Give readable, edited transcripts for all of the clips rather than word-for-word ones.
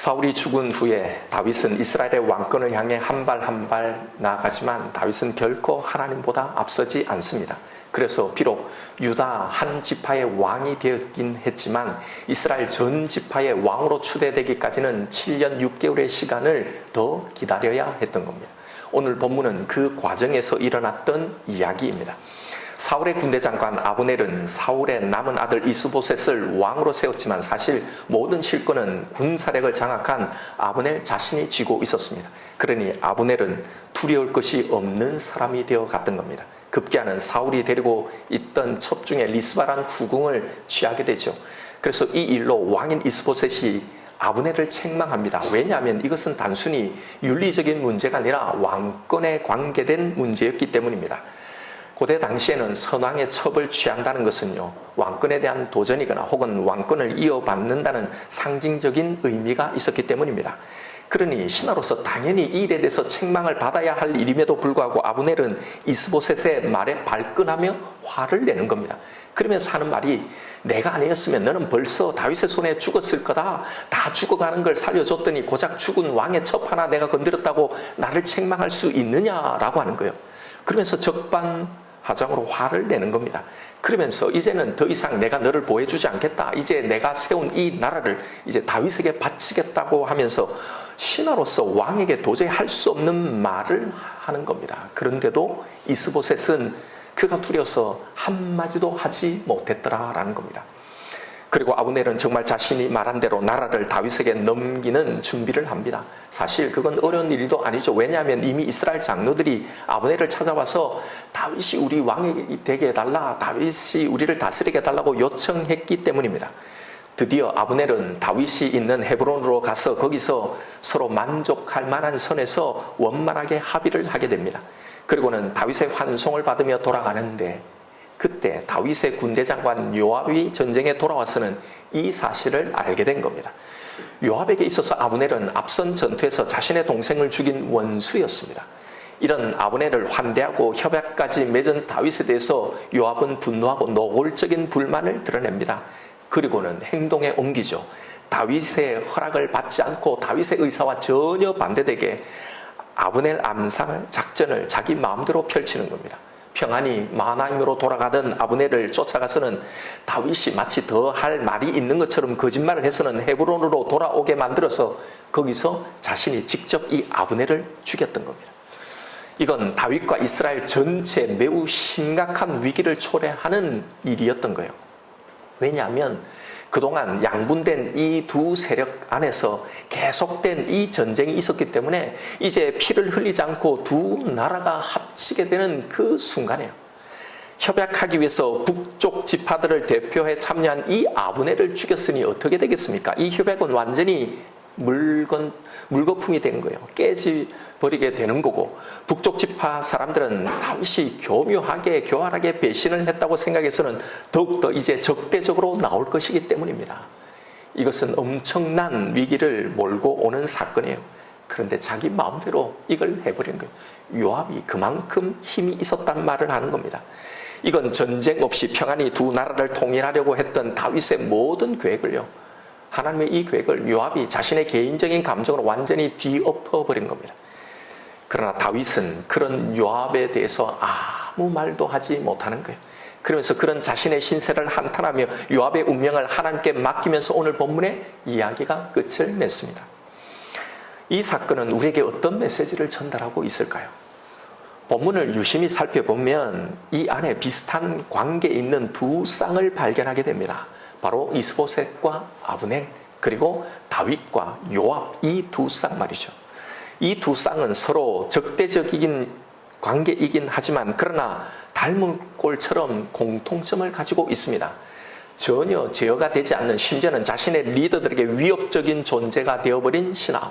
사울이 죽은 후에 다윗은 이스라엘의 왕권을 향해 한 발 한 발 나아가지만 다윗은 결코 하나님보다 앞서지 않습니다. 그래서 비록 유다 한 지파의 왕이 되었긴 했지만 이스라엘 전 지파의 왕으로 추대되기까지는 7년 6개월의 시간을 더 기다려야 했던 겁니다. 오늘 본문은 그 과정에서 일어났던 이야기입니다. 사울의 군대 장관 아브넬은 사울의 남은 아들 이스보셋을 왕으로 세웠지만 사실 모든 실권은 군사력을 장악한 아브넬 자신이 쥐고 있었습니다. 그러니 아브넬은 두려울 것이 없는 사람이 되어 갔던 겁니다. 급기야는 사울이 데리고 있던 첩중에 리스바란 후궁을 취하게 되죠. 그래서 이 일로 왕인 이스보셋이 아브넬을 책망합니다. 왜냐하면 이것은 단순히 윤리적인 문제가 아니라 왕권에 관계된 문제였기 때문입니다. 고대 당시에는 선왕의 첩을 취한다는 것은요, 왕권에 대한 도전이거나 혹은 왕권을 이어받는다는 상징적인 의미가 있었기 때문입니다. 그러니 신하로서 당연히 이 일에 대해서 책망을 받아야 할 일임에도 불구하고 아브넬은 이스보셋의 말에 발끈하며 화를 내는 겁니다. 그러면서 하는 말이, 내가 아니었으면 너는 벌써 다윗의 손에 죽었을 거다. 다 죽어가는 걸 살려줬더니 고작 죽은 왕의 첩 하나 내가 건드렸다고 나를 책망할 수 있느냐라고 하는 거예요. 그러면서 적반하장으로 화를 내는 겁니다. 그러면서 이제는 더 이상 내가 너를 보호해주지 않겠다. 이제 내가 세운 이 나라를 이제 다윗에게 바치겠다고 하면서 신하로서 왕에게 도저히 할 수 없는 말을 하는 겁니다. 그런데도 이스보셋은 그가 두려워서 한마디도 하지 못했더라라는 겁니다. 그리고 아브넬은 정말 자신이 말한 대로 나라를 다윗에게 넘기는 준비를 합니다. 사실 그건 어려운 일도 아니죠. 왜냐하면 이미 이스라엘 장로들이 아브넬을 찾아와서 다윗이 우리 왕이 되게 해달라, 다윗이 우리를 다스리게 해달라고 요청했기 때문입니다. 드디어 아브넬은 다윗이 있는 헤브론으로 가서 거기서 서로 만족할 만한 선에서 원만하게 합의를 하게 됩니다. 그리고는 다윗의 환송을 받으며 돌아가는데, 그때 다윗의 군대 장관 요압이 전쟁에 돌아와서는 이 사실을 알게 된 겁니다. 요압에게 있어서 아브넬은 앞선 전투에서 자신의 동생을 죽인 원수였습니다. 이런 아브넬을 환대하고 협약까지 맺은 다윗에 대해서 요압은 분노하고 노골적인 불만을 드러냅니다. 그리고는 행동에 옮기죠. 다윗의 허락을 받지 않고 다윗의 의사와 전혀 반대되게 아브넬 암살 작전을 자기 마음대로 펼치는 겁니다. 평안히 마하나임으로 돌아가던 아브넬을 쫓아가서는 다윗이 마치 더 할 말이 있는 것처럼 거짓말을 해서는 헤브론으로 돌아오게 만들어서 거기서 자신이 직접 이 아브넬을 죽였던 겁니다. 이건 다윗과 이스라엘 전체에 매우 심각한 위기를 초래하는 일이었던 거예요. 왜냐하면 그동안 양분된 이 두 세력 안에서 계속된 이 전쟁이 있었기 때문에 이제 피를 흘리지 않고 두 나라가 합치게 되는 그 순간이에요. 협약하기 위해서 북쪽 지파들을 대표해 참여한 이 아브넬을 죽였으니 어떻게 되겠습니까? 이 협약은 완전히 물거품이 된 거예요. 깨져버리게 되는 거고, 북쪽 지파 사람들은 다윗이 교묘하게 교활하게 배신을 했다고 생각해서는 더욱더 이제 적대적으로 나올 것이기 때문입니다. 이것은 엄청난 위기를 몰고 오는 사건이에요. 그런데 자기 마음대로 이걸 해버린 거예요. 요압이 그만큼 힘이 있었단 말을 하는 겁니다. 이건 전쟁 없이 평안히 두 나라를 통일하려고 했던 다윗의 모든 계획을요, 하나님의 이 계획을 요압이 자신의 개인적인 감정으로 완전히 뒤엎어버린 겁니다. 그러나 다윗은 그런 요압에 대해서 아무 말도 하지 못하는 거예요. 그러면서 그런 자신의 신세를 한탄하며 요압의 운명을 하나님께 맡기면서 오늘 본문의 이야기가 끝을 맺습니다. 이 사건은 우리에게 어떤 메시지를 전달하고 있을까요? 본문을 유심히 살펴보면 이 안에 비슷한 관계에 있는 두 쌍을 발견하게 됩니다. 바로 이스보셋과 아브넬, 그리고 다윗과 요압, 이 두 쌍 말이죠. 이 두 쌍은 서로 적대적인 관계이긴 하지만 그러나 닮은 꼴처럼 공통점을 가지고 있습니다. 전혀 제어가 되지 않는, 심지어는 자신의 리더들에게 위협적인 존재가 되어버린 신하,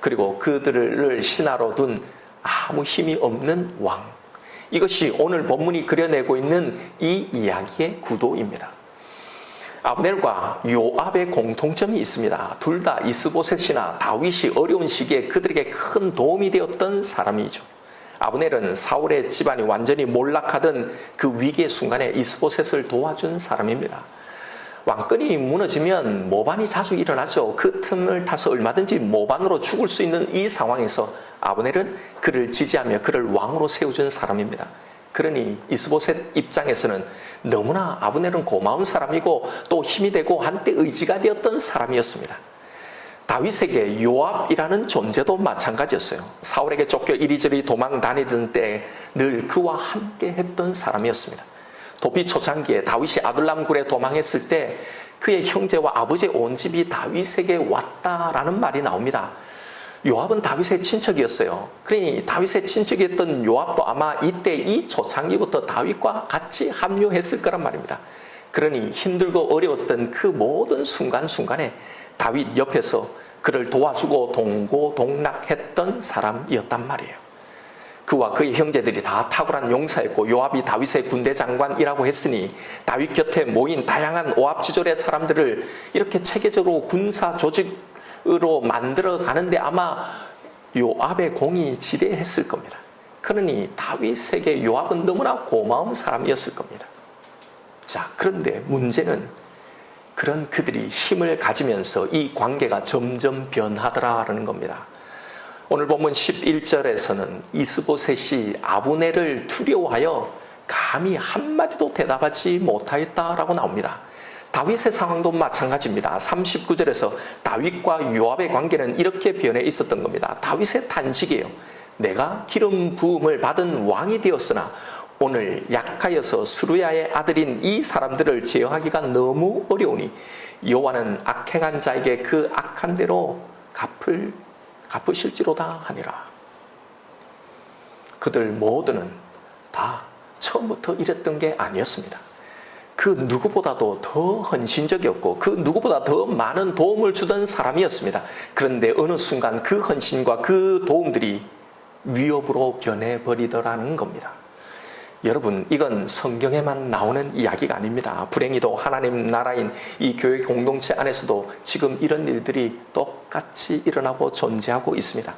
그리고 그들을 신하로 둔 아무 힘이 없는 왕. 이것이 오늘 본문이 그려내고 있는 이 이야기의 구도입니다. 아브넬과 요압의 공통점이 있습니다. 둘 다 이스보셋이나 다윗이 어려운 시기에 그들에게 큰 도움이 되었던 사람이죠. 아브넬은 사울의 집안이 완전히 몰락하던 그 위기의 순간에 이스보셋을 도와준 사람입니다. 왕권이 무너지면 모반이 자주 일어나죠. 그 틈을 타서 얼마든지 모반으로 죽을 수 있는 이 상황에서 아브넬은 그를 지지하며 그를 왕으로 세워준 사람입니다. 그러니 이스보셋 입장에서는 너무나 아브넬은 고마운 사람이고 또 힘이 되고 한때 의지가 되었던 사람이었습니다. 다윗에게 요압이라는 존재도 마찬가지였어요. 사울에게 쫓겨 이리저리 도망 다니던 때 늘 그와 함께 했던 사람이었습니다. 도피 초창기에 다윗이 아둘람 굴에 도망했을 때 그의 형제와 아버지의 온 집이 다윗에게 왔다라는 말이 나옵니다. 요압은 다윗의 친척이었어요. 그러니 다윗의 친척이었던 요압도 아마 이때 이 초창기부터 다윗과 같이 합류했을 거란 말입니다. 그러니 힘들고 어려웠던 그 모든 순간순간에 다윗 옆에서 그를 도와주고 동고동락했던 사람이었단 말이에요. 그와 그의 형제들이 다 탁월한 용사였고 요압이 다윗의 군대 장관이라고 했으니 다윗 곁에 모인 다양한 오합지졸의 사람들을 이렇게 체계적으로 군사 조직으로 만들어 가는데 아마 요압의 공이 지대했을 겁니다. 그러니 다윗에게 요압은 너무나 고마운 사람이었을 겁니다. 자, 그런데 문제는 그런 그들이 힘을 가지면서 이 관계가 점점 변하더라라는 겁니다. 오늘 본문 11절에서는 이스보셋이 아브넬을 두려워하여 감히 한마디도 대답하지 못하였다라고 나옵니다. 다윗의 상황도 마찬가지입니다. 39절에서 다윗과 요압의 관계는 이렇게 변해 있었던 겁니다. 다윗의 탄식이에요. 내가 기름 부음을 받은 왕이 되었으나 오늘 약하여서 스루야의 아들인 이 사람들을 제어하기가 너무 어려우니 여호와는 악행한 자에게 그 악한 대로 갚으실지로다 하니라. 그들 모두는 다 처음부터 이랬던 게 아니었습니다. 그 누구보다도 더 헌신적이었고 그 누구보다 더 많은 도움을 주던 사람이었습니다. 그런데 어느 순간 그 헌신과 그 도움들이 위협으로 변해버리더라는 겁니다. 여러분, 이건 성경에만 나오는 이야기가 아닙니다. 불행히도 하나님 나라인 이 교회 공동체 안에서도 지금 이런 일들이 똑같이 일어나고 존재하고 있습니다.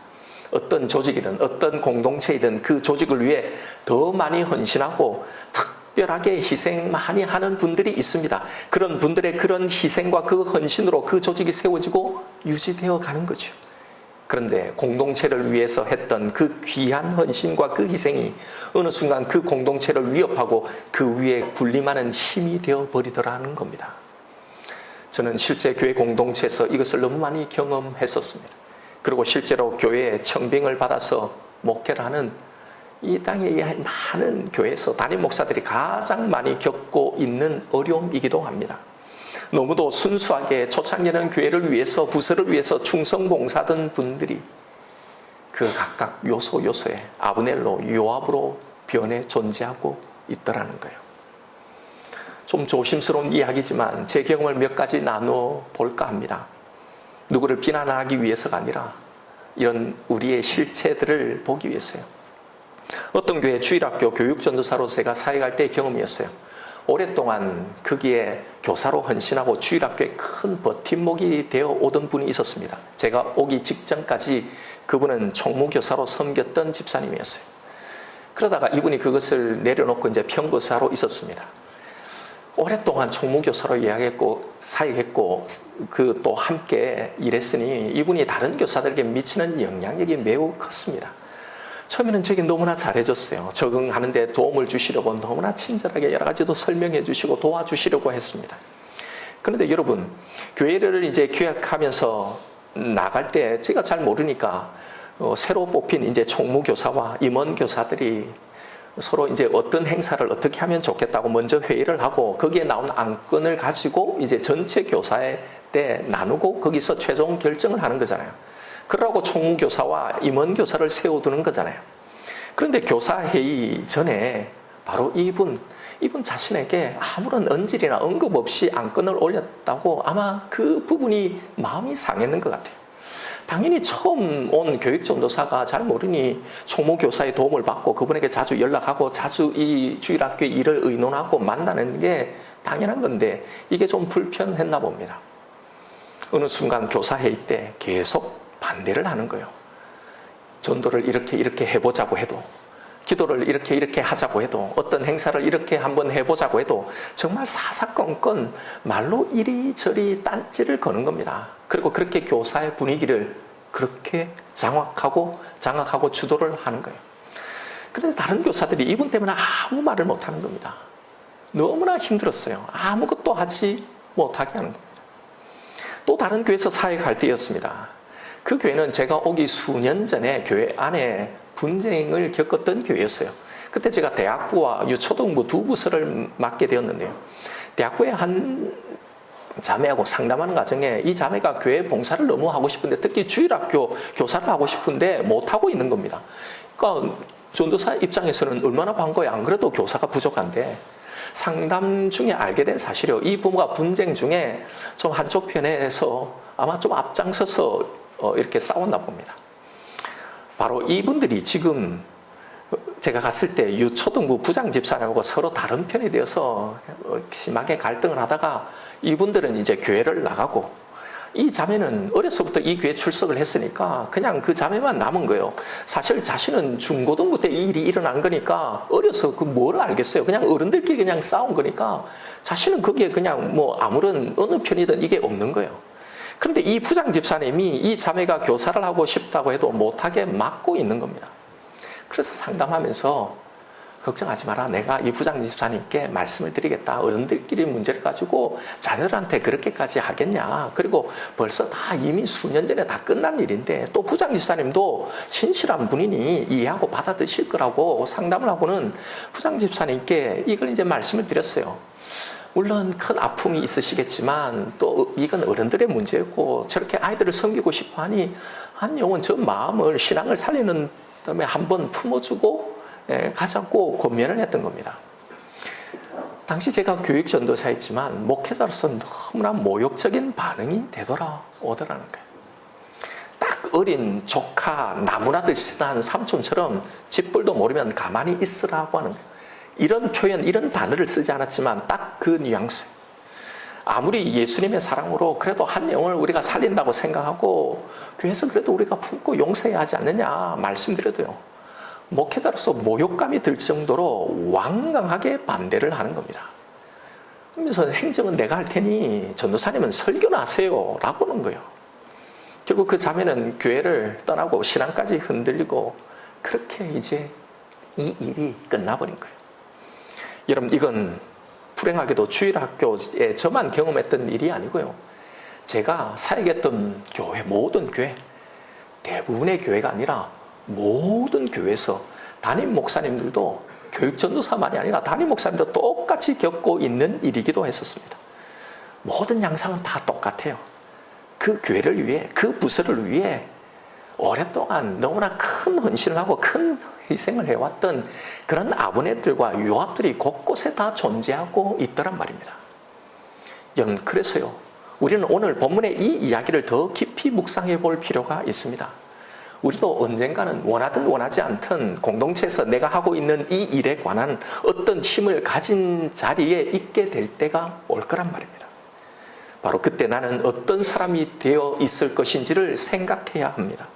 어떤 조직이든 어떤 공동체이든 그 조직을 위해 더 많이 헌신하고 특별하게 희생 많이 하는 분들이 있습니다. 그런 분들의 그런 희생과 그 헌신으로 그 조직이 세워지고 유지되어 가는 거죠. 그런데 공동체를 위해서 했던 그 귀한 헌신과 그 희생이 어느 순간 그 공동체를 위협하고 그 위에 군림하는 힘이 되어버리더라는 겁니다. 저는 실제 교회 공동체에서 이것을 너무 많이 경험했었습니다. 그리고 실제로 교회에 청빙을 받아서 목회를 하는 이 땅에 많은 교회에서 담임 목사들이 가장 많이 겪고 있는 어려움이기도 합니다. 너무도 순수하게 초창기는 교회를 위해서 부서를 위해서 충성봉사하던 분들이 그 각각 요소요소에 아브넬로 요압으로 변해 존재하고 있더라는 거예요. 좀 조심스러운 이야기지만 제 경험을 몇 가지 나눠 볼까 합니다. 누구를 비난하기 위해서가 아니라 이런 우리의 실체들을 보기 위해서요. 어떤 교회 주일학교 교육전도사로 제가 사역할 때의 경험이었어요. 오랫동안 거기에 교사로 헌신하고 주일학교에 큰 버팀목이 되어 오던 분이 있었습니다. 제가 오기 직전까지 그분은 총무교사로 섬겼던 집사님이었어요. 그러다가 이분이 그것을 내려놓고 이제 평교사로 있었습니다. 오랫동안 총무교사로 이야기했고 사역했고 그 또 함께 일했으니 이분이 다른 교사들에게 미치는 영향력이 매우 컸습니다. 처음에는 저에게 너무나 잘해줬어요. 적응하는데 도움을 주시려고 너무나 친절하게 여러 가지도 설명해 주시고 도와주시려고 했습니다. 그런데 여러분, 교회를 이제 기획하면서 나갈 때 제가 잘 모르니까 새로 뽑힌 이제 총무교사와 임원교사들이 서로 이제 어떤 행사를 어떻게 하면 좋겠다고 먼저 회의를 하고 거기에 나온 안건을 가지고 이제 전체 교사회 때 나누고 거기서 최종 결정을 하는 거잖아요. 그러고 총무교사와 임원교사를 세워두는 거잖아요. 그런데 교사회의 전에 바로 이분 자신에게 아무런 언질이나 언급 없이 안건을 올렸다고 아마 그 부분이 마음이 상했는 것 같아요. 당연히 처음 온 교육전도사가 잘 모르니 총무교사의 도움을 받고 그분에게 자주 연락하고 자주 이 주일학교의 일을 의논하고 만나는 게 당연한 건데 이게 좀 불편했나 봅니다. 어느 순간 교사회의 때 계속 반대를 하는 거예요. 전도를 이렇게 해보자고 해도 기도를 이렇게 하자고 해도, 어떤 행사를 이렇게 한번 해보자고 해도 정말 사사건건 말로 이리저리 딴지를 거는 겁니다. 그리고 그렇게 교사의 분위기를 그렇게 장악하고 주도를 하는 거예요. 그런데 다른 교사들이 이분 때문에 아무 말을 못하는 겁니다. 너무나 힘들었어요. 아무것도 하지 못하게 하는 겁니다. 또 다른 교회에서 사역할 때였습니다. 그 교회는 제가 오기 수년 전에 교회 안에 분쟁을 겪었던 교회였어요. 그때 제가 대학부와 유초등부 두 부서를 맡게 되었는데요. 대학부의 한 자매하고 상담하는 과정에 이 자매가 교회 봉사를 너무 하고 싶은데, 특히 주일학교 교사를 하고 싶은데 못하고 있는 겁니다. 그러니까 전도사 입장에서는 얼마나 반가워요. 안 그래도 교사가 부족한데, 상담 중에 알게 된 사실이요. 이 부모가 분쟁 중에 좀 한쪽 편에서 아마 좀 앞장서서 이렇게 싸웠나 봅니다. 바로 이분들이 지금 제가 갔을 때 유초등부 부장 집사님하고 서로 다른 편이 되어서 심하게 갈등을 하다가 이분들은 이제 교회를 나가고, 이 자매는 어려서부터 이 교회 출석을 했으니까 그냥 그 자매만 남은 거예요. 사실 자신은 중고등부 때 이 일이 일어난 거니까 어려서 그 뭘 알겠어요. 그냥 어른들끼리 그냥 싸운 거니까 자신은 거기에 그냥 뭐 아무런 어느 편이든 이게 없는 거예요. 그런데 이 부장 집사님이 이 자매가 교사를 하고 싶다고 해도 못하게 막고 있는 겁니다. 그래서 상담하면서 걱정하지 마라. 내가 이 부장 집사님께 말씀을 드리겠다. 어른들끼리 문제를 가지고 자녀들한테 그렇게까지 하겠냐. 그리고 벌써 다 이미 수년 전에 다 끝난 일인데, 또 부장 집사님도 신실한 분이니 이해하고 받아들이실 거라고 상담을 하고는 부장 집사님께 이걸 이제 말씀을 드렸어요. 물론 큰 아픔이 있으시겠지만 또 이건 어른들의 문제였고, 저렇게 아이들을 섬기고 싶어 하니 한 영혼 저 마음을, 신앙을 살리는 다음에 한번 품어주고 가자고 권면을 했던 겁니다. 당시 제가 교육 전도사였지만 목회자로서 너무나 모욕적인 반응이 되돌아오더라는 거예요. 딱 어린 조카 나무라듯이 한 삼촌처럼 쥐뿔도 모르면 가만히 있으라고 하는 거예요. 이런 표현, 이런 단어를 쓰지 않았지만 딱 그 뉘앙스. 아무리 예수님의 사랑으로 그래도 한 영혼을 우리가 살린다고 생각하고 교회에서 그래도 우리가 품고 용서해야 하지 않느냐 말씀드려도요, 목회자로서 모욕감이 들 정도로 완강하게 반대를 하는 겁니다. 그러면서 행정은 내가 할 테니 전도사님은 설교나 하세요 라고 하는 거예요. 결국 그 자매는 교회를 떠나고 신앙까지 흔들리고 그렇게 이제 이 일이 끝나버린 거예요. 여러분, 이건 불행하게도 주일학교에 저만 경험했던 일이 아니고요. 제가 사역했던 교회, 모든 교회, 대부분의 교회가 아니라 모든 교회에서 담임 목사님들도, 교육 전도사만이 아니라 담임 목사님도 똑같이 겪고 있는 일이기도 했었습니다. 모든 양상은 다 똑같아요. 그 교회를 위해, 그 부서를 위해 오랫동안 너무나 큰 헌신을 하고 큰 희생을 해왔던 그런 아버네들과 요압들이 곳곳에 다 존재하고 있더란 말입니다. 여러분, 그래서요, 우리는 오늘 본문의 이 이야기를 더 깊이 묵상해 볼 필요가 있습니다. 우리도 언젠가는 원하든 원하지 않든 공동체에서 내가 하고 있는 이 일에 관한 어떤 힘을 가진 자리에 있게 될 때가 올 거란 말입니다. 바로 그때 나는 어떤 사람이 되어 있을 것인지를 생각해야 합니다.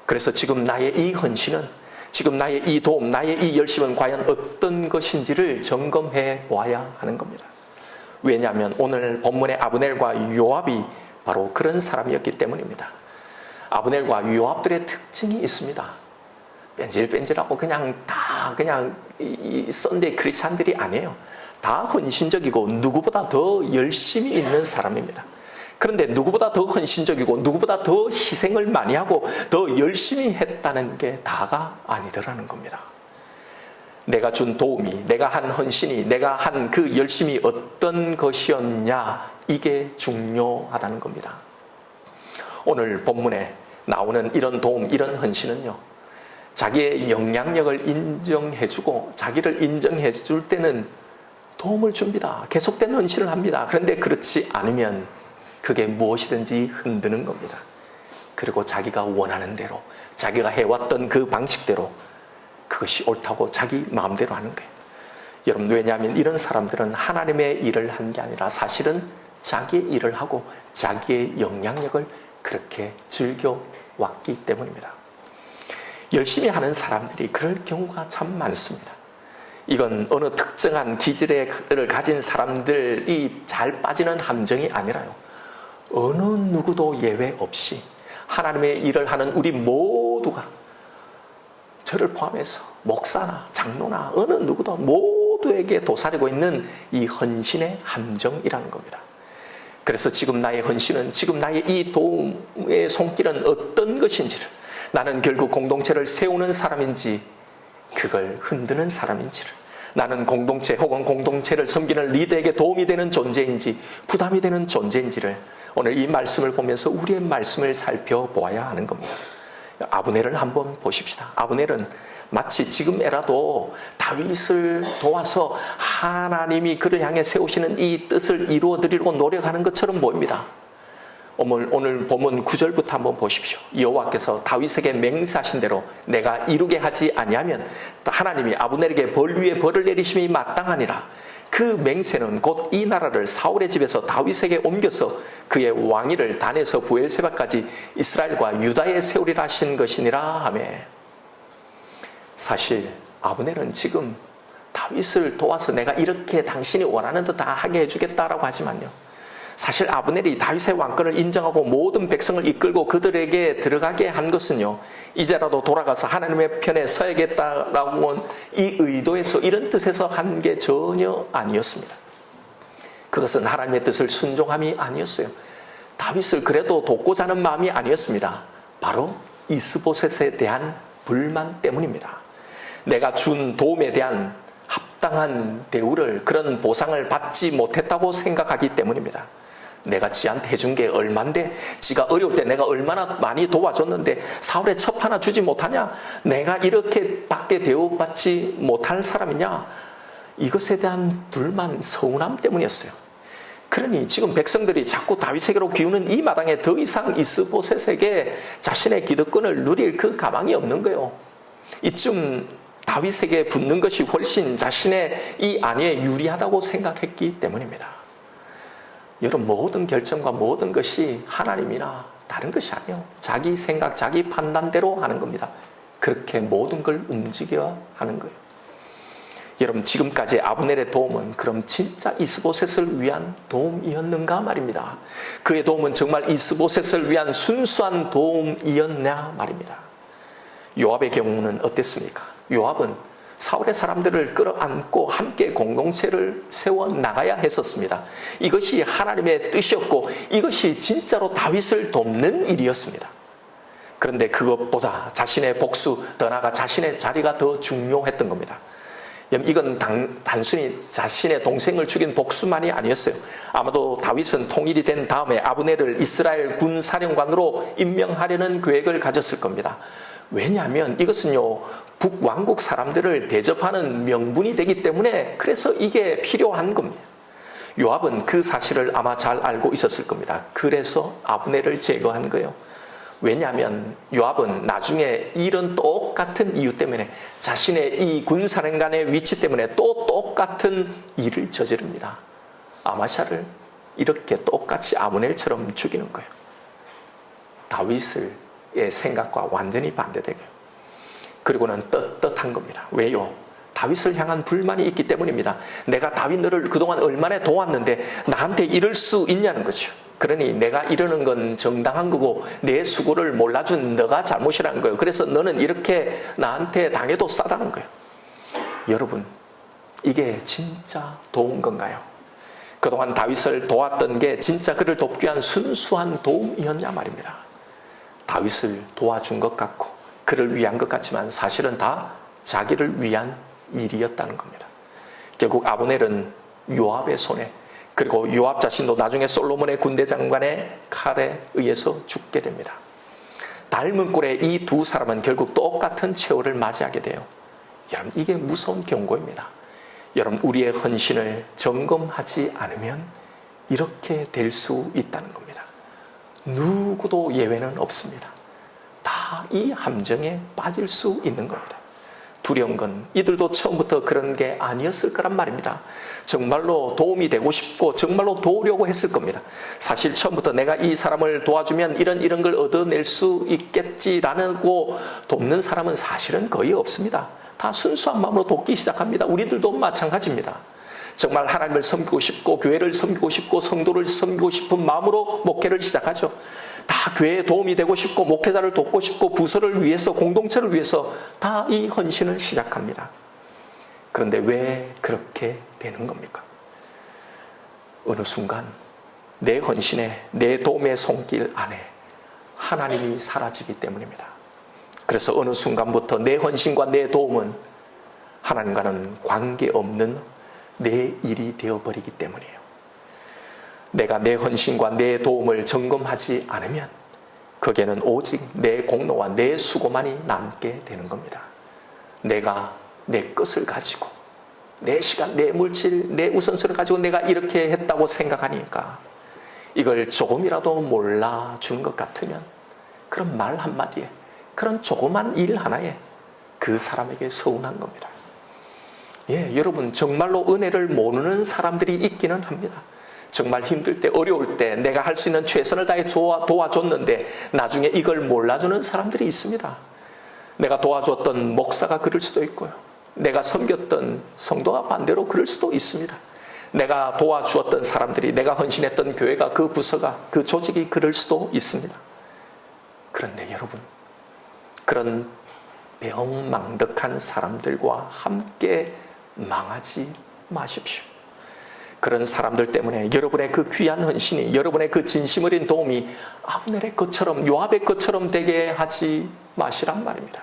그래서 지금 나의 이 헌신은, 지금 나의 이 도움, 나의 이 열심은 과연 어떤 것인지를 점검해 와야 하는 겁니다. 왜냐하면 오늘 본문의 아브넬과 요압이 바로 그런 사람이었기 때문입니다. 아브넬과 요압들의 특징이 있습니다. 뺀질뺀질하고 그냥 이 썬데이 크리스찬들이 아니에요. 다 헌신적이고 누구보다 더 열심히 있는 사람입니다. 그런데 누구보다 더 헌신적이고 누구보다 더 희생을 많이 하고 더 열심히 했다는 게 다가 아니더라는 겁니다. 내가 준 도움이, 내가 한 헌신이, 내가 한 그 열심이 어떤 것이었냐, 이게 중요하다는 겁니다. 오늘 본문에 나오는 이런 도움, 이런 헌신은요, 자기의 영향력을 인정해주고 자기를 인정해줄 때는 도움을 줍니다. 계속된 헌신을 합니다. 그런데 그렇지 않으면 그게 무엇이든지 흔드는 겁니다. 그리고 자기가 원하는 대로, 자기가 해왔던 그 방식대로 그것이 옳다고 자기 마음대로 하는 거예요. 여러분, 왜냐하면 이런 사람들은 하나님의 일을 한 게 아니라 사실은 자기의 일을 하고 자기의 영향력을 그렇게 즐겨왔기 때문입니다. 열심히 하는 사람들이 그럴 경우가 참 많습니다. 이건 어느 특정한 기질을 가진 사람들이 잘 빠지는 함정이 아니라요, 어느 누구도 예외 없이 하나님의 일을 하는 우리 모두가, 저를 포함해서 목사나 장로나 어느 누구도 모두에게 도사리고 있는 이 헌신의 함정이라는 겁니다. 그래서 지금 나의 헌신은, 지금 나의 이 도움의 손길은 어떤 것인지를, 나는 결국 공동체를 세우는 사람인지 그걸 흔드는 사람인지를, 나는 공동체 혹은 공동체를 섬기는 리더에게 도움이 되는 존재인지 부담이 되는 존재인지를 오늘 이 말씀을 보면서 우리의 말씀을 살펴보아야 하는 겁니다. 아브넬을 한번 보십시다. 아브넬은 마치 지금에라도 다윗을 도와서 하나님이 그를 향해 세우시는 이 뜻을 이루어드리려고 노력하는 것처럼 보입니다. 오늘 본문 9절부터 한번 보십시오. 여호와께서 다윗에게 맹세하신 대로 내가 이루게 하지 아니하면 하나님이 아브넬에게 벌 위에 벌을 내리심이 마땅하니라. 그 맹세는 곧 이 나라를 사울의 집에서 다윗에게 옮겨서 그의 왕위를 단에서 부엘세바까지 이스라엘과 유다에 세우리라 하신 것이니라 하며, 사실 아브넬은 지금 다윗을 도와서 내가 이렇게 당신이 원하는 듯 다 하게 해주겠다라고 하지만요, 사실 아브넬이 다윗의 왕권을 인정하고 모든 백성을 이끌고 그들에게 들어가게 한 것은요, 이제라도 돌아가서 하나님의 편에 서야겠다라고 한 이 의도에서, 이런 뜻에서 한 게 전혀 아니었습니다. 그것은 하나님의 뜻을 순종함이 아니었어요. 다윗을 그래도 돕고자 하는 마음이 아니었습니다. 바로 이스보셋에 대한 불만 때문입니다. 내가 준 도움에 대한 합당한 대우를, 그런 보상을 받지 못했다고 생각하기 때문입니다. 내가 지한테 해준 게 얼만데, 지가 어려울 때 내가 얼마나 많이 도와줬는데 사울의 첩 하나 주지 못하냐? 내가 이렇게 밖에 대우받지 못할 사람이냐? 이것에 대한 불만, 서운함 때문이었어요. 그러니 지금 백성들이 자꾸 다윗에게로 기우는 이 마당에 더 이상 이스보셋에게 자신의 기득권을 누릴 그 가망이 없는 거예요. 이쯤 다윗에게 붙는 것이 훨씬 자신의 이 안위에 유리하다고 생각했기 때문입니다. 여러분, 모든 결정과 모든 것이 하나님이나 다른 것이 아니에요. 자기 생각, 자기 판단대로 하는 겁니다. 그렇게 모든 걸 움직여야 하는 거예요. 여러분, 지금까지 아브넬의 도움은 그럼 진짜 이스보셋을 위한 도움이었는가 말입니다. 그의 도움은 정말 이스보셋을 위한 순수한 도움이었냐 말입니다. 요압의 경우는 어땠습니까? 요압은 사울의 사람들을 끌어안고 함께 공동체를 세워나가야 했었습니다. 이것이 하나님의 뜻이었고 이것이 진짜로 다윗을 돕는 일이었습니다. 그런데 그것보다 자신의 복수, 더 나아가 자신의 자리가 더 중요했던 겁니다. 이건 단순히 자신의 동생을 죽인 복수만이 아니었어요. 아마도 다윗은 통일이 된 다음에 아브넬을 이스라엘 군사령관으로 임명하려는 계획을 가졌을 겁니다. 왜냐하면 이것은요, 북왕국 사람들을 대접하는 명분이 되기 때문에, 그래서 이게 필요한 겁니다. 요압은 그 사실을 아마 잘 알고 있었을 겁니다. 그래서 아브넬을 제거한 거예요. 왜냐하면 요압은 나중에 이런 똑같은 이유 때문에, 자신의 이 군사령관의 위치 때문에 또 똑같은 일을 저지릅니다. 아마샤를 이렇게 똑같이 아브넬처럼 죽이는 거예요. 다윗의 생각과 완전히 반대되고요. 그리고는 떳떳한 겁니다. 왜요? 다윗을 향한 불만이 있기 때문입니다. 내가 다윗 너를 그동안 얼마나 도왔는데 나한테 이럴 수 있냐는 거죠. 그러니 내가 이러는 건 정당한 거고 내 수고를 몰라준 너가 잘못이라는 거예요. 그래서 너는 이렇게 나한테 당해도 싸다는 거예요. 여러분, 이게 진짜 도운 건가요? 그동안 다윗을 도왔던 게 진짜 그를 돕기 위한 순수한 도움이었냐 말입니다. 다윗을 도와준 것 같고 그를 위한 것 같지만 사실은 다 자기를 위한 일이었다는 겁니다. 결국 아브넬은 요압의 손에, 그리고 요압 자신도 나중에 솔로몬의 군대 장관의 칼에 의해서 죽게 됩니다. 닮은 꼴의 이 두 사람은 결국 똑같은 최후를 맞이하게 돼요. 여러분, 이게 무서운 경고입니다. 여러분, 우리의 헌신을 점검하지 않으면 이렇게 될 수 있다는 겁니다. 누구도 예외는 없습니다. 다 이 함정에 빠질 수 있는 겁니다. 두려운 건 이들도 처음부터 그런 게 아니었을 거란 말입니다. 정말로 도움이 되고 싶고 정말로 도우려고 했을 겁니다. 사실 처음부터 내가 이 사람을 도와주면 이런 걸 얻어낼 수 있겠지라고 돕는 사람은 사실은 거의 없습니다. 다 순수한 마음으로 돕기 시작합니다. 우리들도 마찬가지입니다. 정말 하나님을 섬기고 싶고 교회를 섬기고 싶고 성도를 섬기고 싶은 마음으로 목회를 시작하죠. 다 교회에 도움이 되고 싶고 목회자를 돕고 싶고 부서를 위해서 공동체를 위해서 다 이 헌신을 시작합니다. 그런데 왜 그렇게 되는 겁니까? 어느 순간 내 헌신에 내 도움의 손길 안에 하나님이 사라지기 때문입니다. 그래서 어느 순간부터 내 헌신과 내 도움은 하나님과는 관계없는 내 일이 되어버리기 때문이에요. 내가 내 헌신과 내 도움을 점검하지 않으면 거기에는 오직 내 공로와 내 수고만이 남게 되는 겁니다. 내가 내 것을 가지고 내 시간, 내 물질, 내 우선순위를 가지고 내가 이렇게 했다고 생각하니까 이걸 조금이라도 몰라주는 것 같으면 그런 말 한마디에 그런 조그만 일 하나에 그 사람에게 서운한 겁니다. 예, 여러분 정말로 은혜를 모르는 사람들이 있기는 합니다. 정말 힘들 때 어려울 때 내가 할 수 있는 최선을 다해 도와줬는데 나중에 이걸 몰라주는 사람들이 있습니다. 내가 도와줬던 목사가 그럴 수도 있고요. 내가 섬겼던 성도가 반대로 그럴 수도 있습니다. 내가 도와주었던 사람들이 내가 헌신했던 교회가 그 부서가 그 조직이 그럴 수도 있습니다. 그런데 여러분 그런 배엉망덕한 사람들과 함께 망하지 마십시오. 그런 사람들 때문에 여러분의 그 귀한 헌신이 여러분의 그 진심 어린 도움이 아브넬의 것처럼 요압의 것처럼 되게 하지 마시란 말입니다.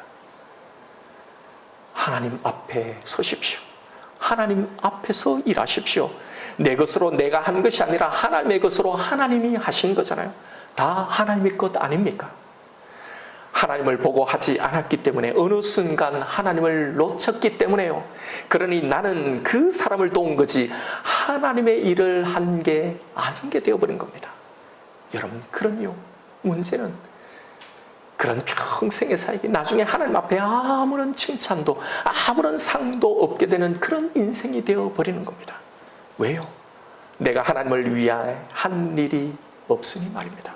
하나님 앞에 서십시오. 하나님 앞에서 일하십시오. 내 것으로 내가 한 것이 아니라 하나님의 것으로 하나님이 하신 거잖아요. 다 하나님의 것 아닙니까? 하나님을 보고 하지 않았기 때문에 어느 순간 하나님을 놓쳤기 때문에요. 그러니 나는 그 사람을 도운 거지 하나님의 일을 한 게 아닌 게 되어버린 겁니다. 여러분 그럼요. 문제는 그런 평생의 사역이 나중에 하나님 앞에 아무런 칭찬도 아무런 상도 없게 되는 그런 인생이 되어버리는 겁니다. 왜요? 내가 하나님을 위하여 한 일이 없으니 말입니다.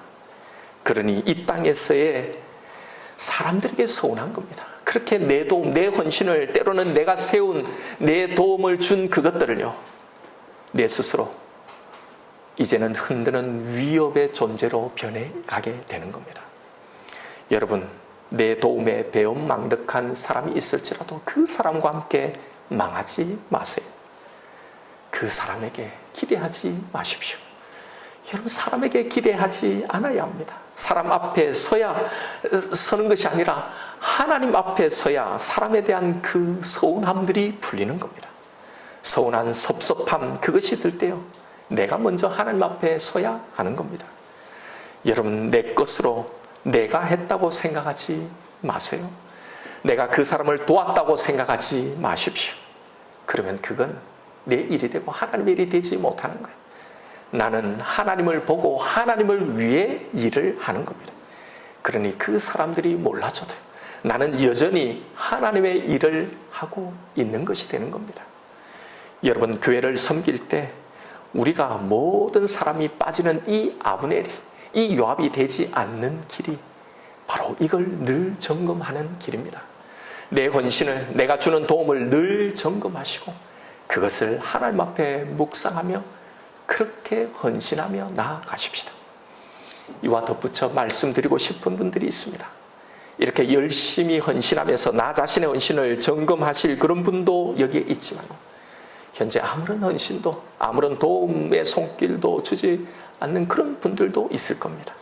그러니 이 땅에서의 사람들에게 서운한 겁니다. 그렇게 내 도움, 내 헌신을 때로는 내가 세운 내 도움을 준 그것들을요. 내 스스로 이제는 흔드는 위협의 존재로 변해가게 되는 겁니다. 여러분 내 도움에 배은망덕한 사람이 있을지라도 그 사람과 함께 망하지 마세요. 그 사람에게 기대하지 마십시오. 여러분 사람에게 기대하지 않아야 합니다. 사람 앞에 서는 것이 아니라 하나님 앞에 서야 사람에 대한 그 서운함들이 풀리는 겁니다. 서운한 섭섭함 그것이 들 때요. 내가 먼저 하나님 앞에 서야 하는 겁니다. 여러분 내 것으로 내가 했다고 생각하지 마세요. 내가 그 사람을 도왔다고 생각하지 마십시오. 그러면 그건 내 일이 되고 하나님의 일이 되지 못하는 거예요. 나는 하나님을 보고 하나님을 위해 일을 하는 겁니다. 그러니 그 사람들이 몰라줘도 나는 여전히 하나님의 일을 하고 있는 것이 되는 겁니다. 여러분 교회를 섬길 때 우리가 모든 사람이 빠지는 이 아브넬이 이 요압이 되지 않는 길이 바로 이걸 늘 점검하는 길입니다. 내 헌신을 내가 주는 도움을 늘 점검하시고 그것을 하나님 앞에 묵상하며 그렇게 헌신하며 나아가십시다. 이와 덧붙여 말씀드리고 싶은 분들이 있습니다. 이렇게 열심히 헌신하면서 나 자신의 헌신을 점검하실 그런 분도 여기에 있지만 현재 아무런 헌신도 아무런 도움의 손길도 주지 않는 그런 분들도 있을 겁니다.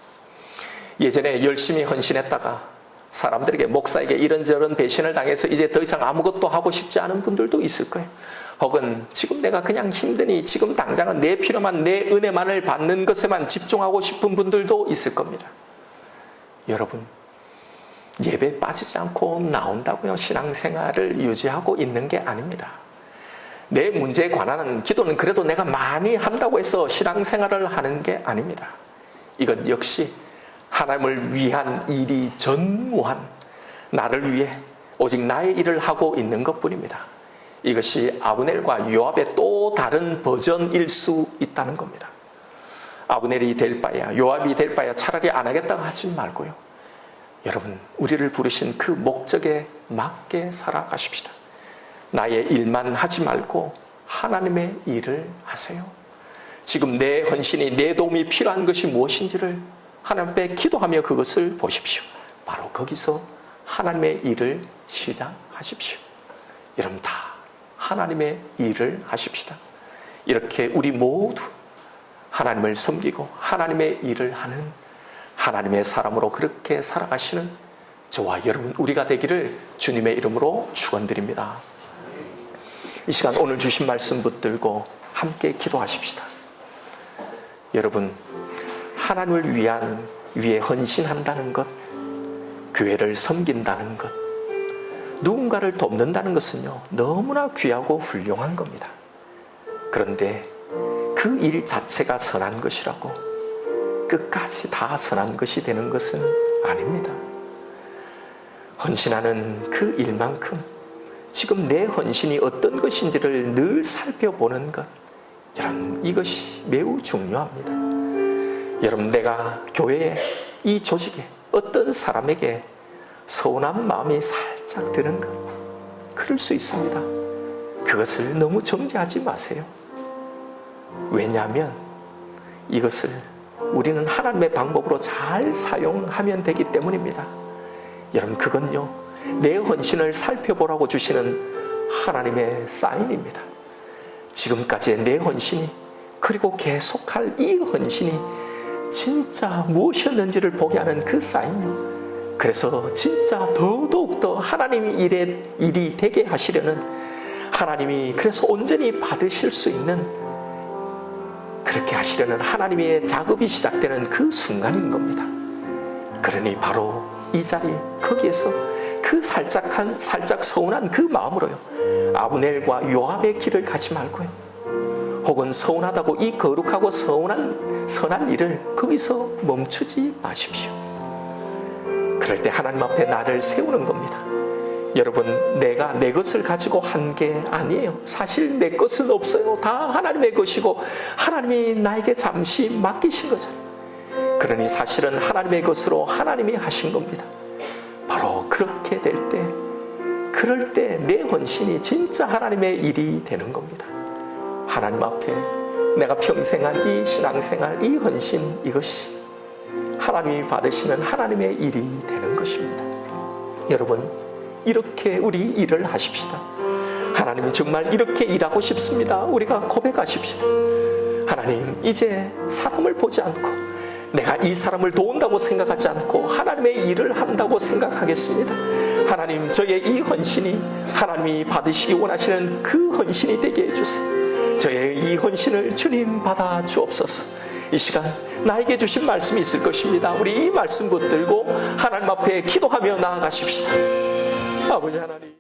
예전에 열심히 헌신했다가 사람들에게 목사에게 이런저런 배신을 당해서 이제 더 이상 아무것도 하고 싶지 않은 분들도 있을 거예요. 혹은 지금 내가 그냥 힘드니 지금 당장은 내 필요만 내 은혜만을 받는 것에만 집중하고 싶은 분들도 있을 겁니다. 여러분 예배 빠지지 않고 나온다고요 신앙생활을 유지하고 있는 게 아닙니다. 내 문제에 관한 기도는 그래도 내가 많이 한다고 해서 신앙생활을 하는 게 아닙니다. 이건 역시 하나님을 위한 일이 전무한 나를 위해 오직 나의 일을 하고 있는 것뿐입니다. 이것이 아브넬과 요압의 또 다른 버전일 수 있다는 겁니다. 아브넬이 될 바야, 요압이 될 바야 차라리 안 하겠다고 하지 말고요. 여러분, 우리를 부르신 그 목적에 맞게 살아가십시다. 나의 일만 하지 말고 하나님의 일을 하세요. 지금 내 헌신이, 내 도움이 필요한 것이 무엇인지를 하나님 앞에 기도하며 그것을 보십시오. 바로 거기서 하나님의 일을 시작하십시오. 여러분, 다 하나님의 일을 하십시다. 이렇게 우리 모두 하나님을 섬기고 하나님의 일을 하는 하나님의 사람으로 그렇게 살아가시는 저와 여러분, 우리가 되기를 주님의 이름으로 축원드립니다. 이 시간 오늘 주신 말씀 붙들고 함께 기도하십시다. 여러분, 하나님을 위해 헌신한다는 것, 교회를 섬긴다는 것, 누군가를 돕는다는 것은요, 너무나 귀하고 훌륭한 겁니다. 그런데 그 일 자체가 선한 것이라고 끝까지 다 선한 것이 되는 것은 아닙니다. 헌신하는 그 일만큼 지금 내 헌신이 어떤 것인지를 늘 살펴보는 것, 여러분, 이것이 매우 중요합니다. 여러분, 내가 교회에, 이 조직에, 어떤 사람에게 서운한 마음이 살짝 드는 것, 그럴 수 있습니다. 그것을 너무 정죄하지 마세요. 왜냐하면 이것을 우리는 하나님의 방법으로 잘 사용하면 되기 때문입니다. 여러분, 그건요, 내 헌신을 살펴보라고 주시는 하나님의 사인입니다. 지금까지의 내 헌신이, 그리고 계속할 이 헌신이 진짜 무엇이었는지를 보게 하는 그 사인요. 그래서 진짜 더더욱더 하나님이 일이 되게 하시려는, 하나님이 그래서 온전히 받으실 수 있는, 그렇게 하시려는 하나님의 작업이 시작되는 그 순간인 겁니다. 그러니 바로 이 자리, 거기에서 그 살짝 서운한 그 마음으로요, 아브넬과 요압의 길을 가지 말고요, 혹은 서운하다고 이 거룩하고 선한 일을 거기서 멈추지 마십시오. 그럴 때 하나님 앞에 나를 세우는 겁니다. 여러분, 내가 내 것을 가지고 한 게 아니에요. 사실 내 것은 없어요. 다 하나님의 것이고 하나님이 나에게 잠시 맡기신 거잖아요. 그러니 사실은 하나님의 것으로 하나님이 하신 겁니다. 바로 그렇게 될 때, 그럴 때 내 헌신이 진짜 하나님의 일이 되는 겁니다. 하나님 앞에 내가 평생 한 이 신앙생활, 이 헌신, 이것이 하나님이 받으시는 하나님의 일이 되는 것입니다. 여러분, 이렇게 우리 일을 하십시다. 하나님은 정말 이렇게 일하고 싶습니다. 우리가 고백하십시다. 하나님, 이제 사람을 보지 않고 내가 이 사람을 도운다고 생각하지 않고 하나님의 일을 한다고 생각하겠습니다. 하나님, 저의 이 헌신이 하나님이 받으시기 원하시는 그 헌신이 되게 해주세요. 저의 이 헌신을 주님 받아 주옵소서. 이 시간 나에게 주신 말씀이 있을 것입니다. 우리 이 말씀 붙들고 하나님 앞에 기도하며 나아가십시다. 아버지 하나님,